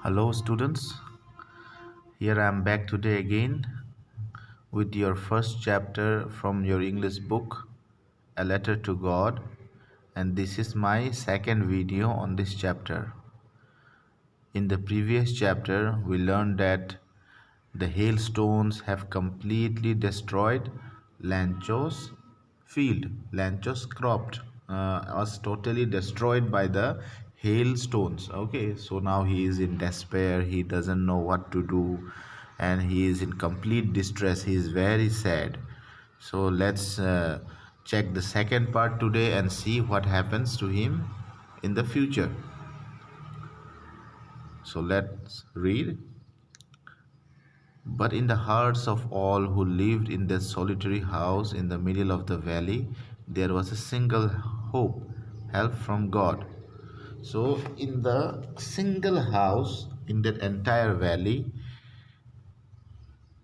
Hello, students. Here I am back today again with your first chapter from your English book, A Letter to God, and this is my second video on this chapter. In the previous chapter, we learned that the hailstones have completely destroyed Lancho's field. Lancho's crop was totally destroyed by the hailstones. Okay, so now he is in despair. He doesn't know what to do, and he is in complete distress. He is very sad. So let's check the second part today and see what happens to him in the future. So let's read. But in the hearts of all who lived in that solitary house in the middle of the valley, there was a single hope, help from God. So, in the single house in that entire valley,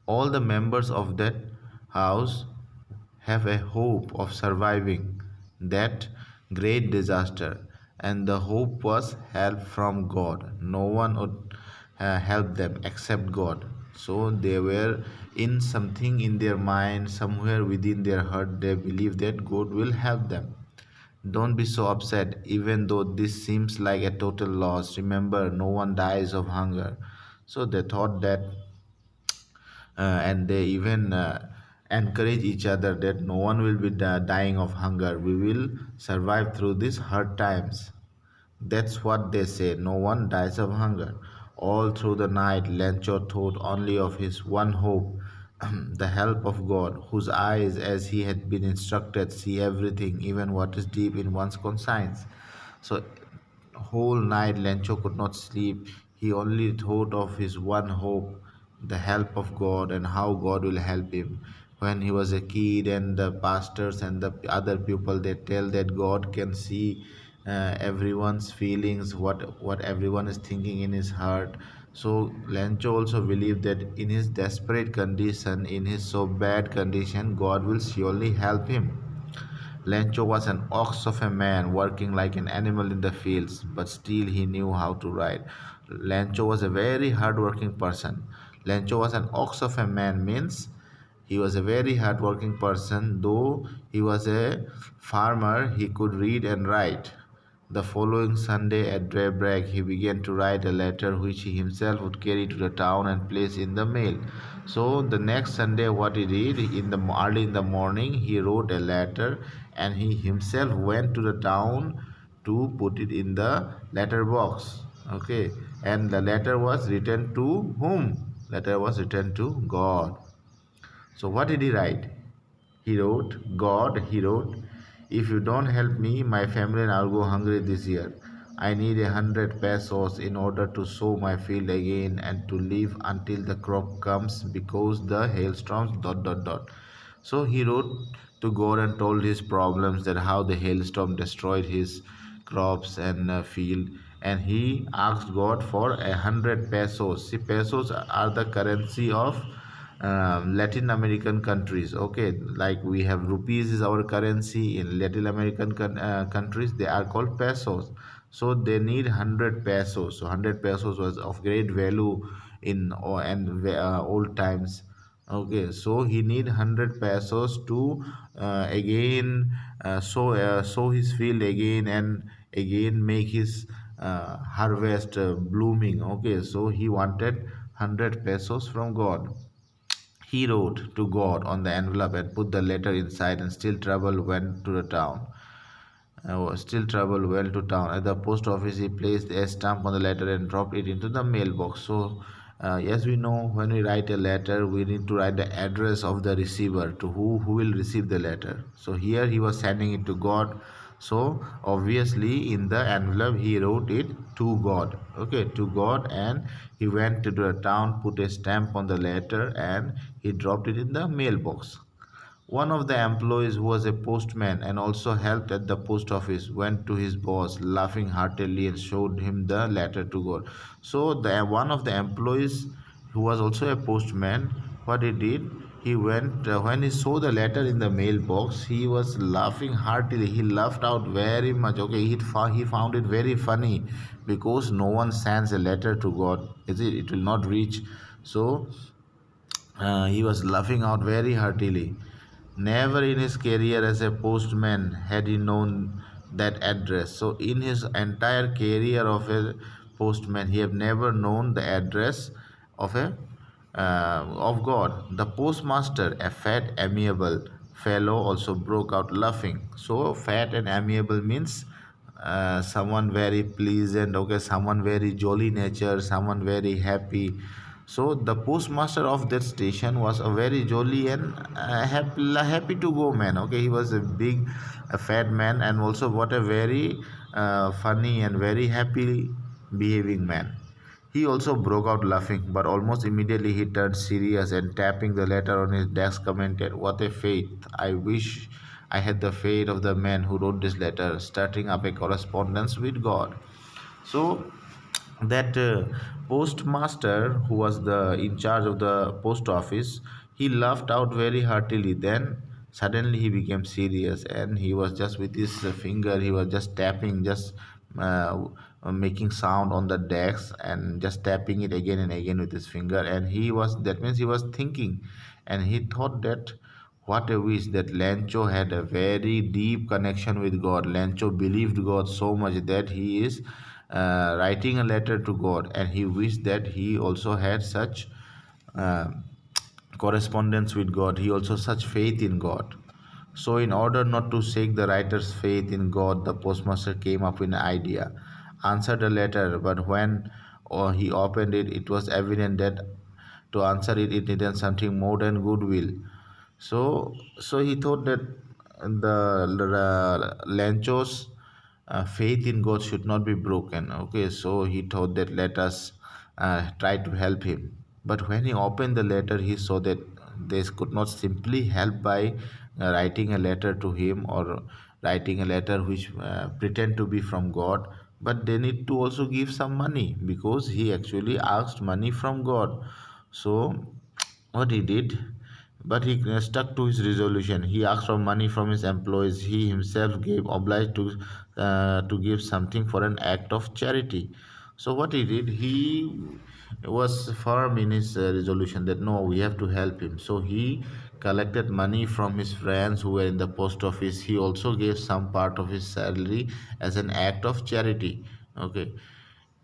all the members of that house have a hope of surviving that great disaster, and the hope was help from God. No one would help them except God. So they were in something in their mind, somewhere within their heart, they believe that God will help them. Don't be so upset, even though this seems like a total loss. Remember, no one dies of hunger. So they thought that, and they even encourage each other that no one will be dying of hunger. We will survive through these hard times. That's what they say. No one dies of hunger. All through the night, Lencho thought only of his one hope, the help of God, whose eyes, as he had been instructed, see everything, even what is deep in one's conscience. So, whole night Lencho could not sleep. He only thought of his one hope, the help of God, and how God will help him. When he was a kid, and the pastors and the other people, they tell that God can see everyone's feelings, what everyone is thinking in his heart. So Lencho also believed that in his desperate condition, in his so bad condition, God will surely help him. Lencho was an ox of a man, working like an animal in the fields, but still he knew how to ride. Lencho was a very hard-working person. Lencho was an ox of a man means he was a very hard-working person. Though he was a farmer, he could read and write. The following Sunday at daybreak, he began to write a letter which he himself would carry to the town and place in the mail. So the next Sunday, what he did in the early in the morning, he wrote a letter, and he himself went to the town to put it in the letter box. Okay, and the letter was written to whom? Letter was written to God. So what did he write? He wrote, God, he wrote, if you don't help me, my family and I'll go hungry this year. I need 100 pesos in order to sow my field again and to live until the crop comes because the hailstorms dot. So he wrote to God and told his problems, that how the hailstorm destroyed his crops and field, and he asked God for 100 pesos. See, pesos are the currency of Latin American countries. Okay, like we have rupees is our currency in Latin American countries. They are called pesos. So they need 100 pesos. So 100 pesos was of great value in old times. Okay, so he need 100 pesos to again sow his field again, and again make his harvest blooming. Okay, so he wanted 100 pesos from God. He wrote to God on the envelope and put the letter inside, and still travel went to the town. Still travel well to town. At the post office, he placed a stamp on the letter and dropped it into the mailbox. So, as we know, when we write a letter, we need to write the address of the receiver, to who will receive the letter. So here he was sending it to God. So obviously in the envelope he wrote it to God. Okay, to God, and he went to the town, put a stamp on the letter, and he dropped it in the mailbox. One of the employees, who was a postman and also helped at the post office, went to his boss laughing heartily and showed him the letter to God. So the one of the employees, who was also a postman, what he did, He went when he saw the letter in the mailbox. He was laughing heartily. He laughed out very much. Okay, he found it very funny because no one sends a letter to God. Is it? It will not reach. So he was laughing out very heartily. Never in his career as a postman had he known that address. So, in his entire career of a postman, he had never known the address of a of God. The postmaster, a fat, amiable fellow, also broke out laughing. So, fat and amiable means someone very pleasant, okay, someone very jolly nature, someone very happy. So the postmaster of that station was a very jolly and happy to go man. Okay, he was a fat man, and also what a very funny and very happy behaving man. He also broke out laughing, but almost immediately he turned serious and tapping the letter on his desk commented, "What a fate! I wish I had the fate of the man who wrote this letter, starting up a correspondence with God." So that postmaster who was the in charge of the post office, he laughed out very heartily. Then suddenly he became serious, and he was just with his finger, he was just tapping, just uh, making sound on the desk and just tapping it again and again with his finger. And he was, that means he was thinking, and he thought that what a wish that Lancho had a very deep connection with God. Lancho believed God so much that he is writing a letter to God, and he wished that he also had such uh, correspondence with God. He also such faith in God. So, in order not to shake the writer's faith in God, the postmaster came up with an idea, answered the letter, but when he opened it, it was evident that to answer it, it needed something more than goodwill. So he thought that the Lancho's faith in God should not be broken. Okay, so he thought that let us try to help him. But when he opened the letter, he saw that this could not simply help by writing a letter to him, or writing a letter which pretend to be from God, but they need to also give some money, because he actually asked money from God. So what he did, but he stuck to his resolution. He asked for money from his employees. He himself gave obliged to give something for an act of charity. So what he did, he was firm in his resolution that no, we have to help him. So he collected money from his friends who were in the post office. He also gave some part of his salary as an act of charity. Okay,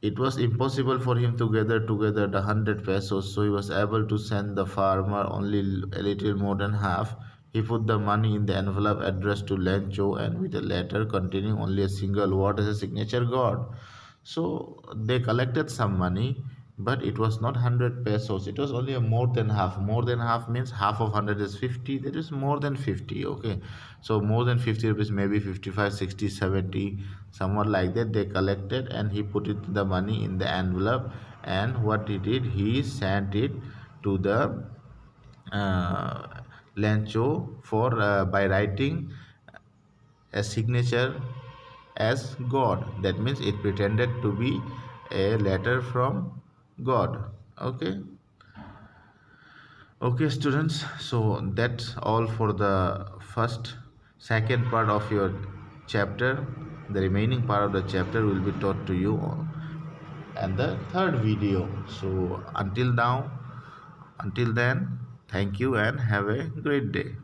it was impossible for him to gather together the 100 pesos, so he was able to send the farmer only a little more than half. He put the money in the envelope addressed to Lencho, and with a letter containing only a single word as a signature God. So they collected some money, but it was not 100 pesos. It was only a more than half. More than half means half of 100 is 50. That is more than 50. Okay, so more than 50 rupees, maybe 55, 60, 70, somewhat like that. They collected, and he put it the money in the envelope. And what he did, he sent it to the uh, Lancho for by writing a signature as God. That means it pretended to be a letter from God. Okay, okay, students. So that's all for the second part of your chapter. The remaining part of the chapter will be taught to you and the third video. So until now, until then, thank you and have a great day.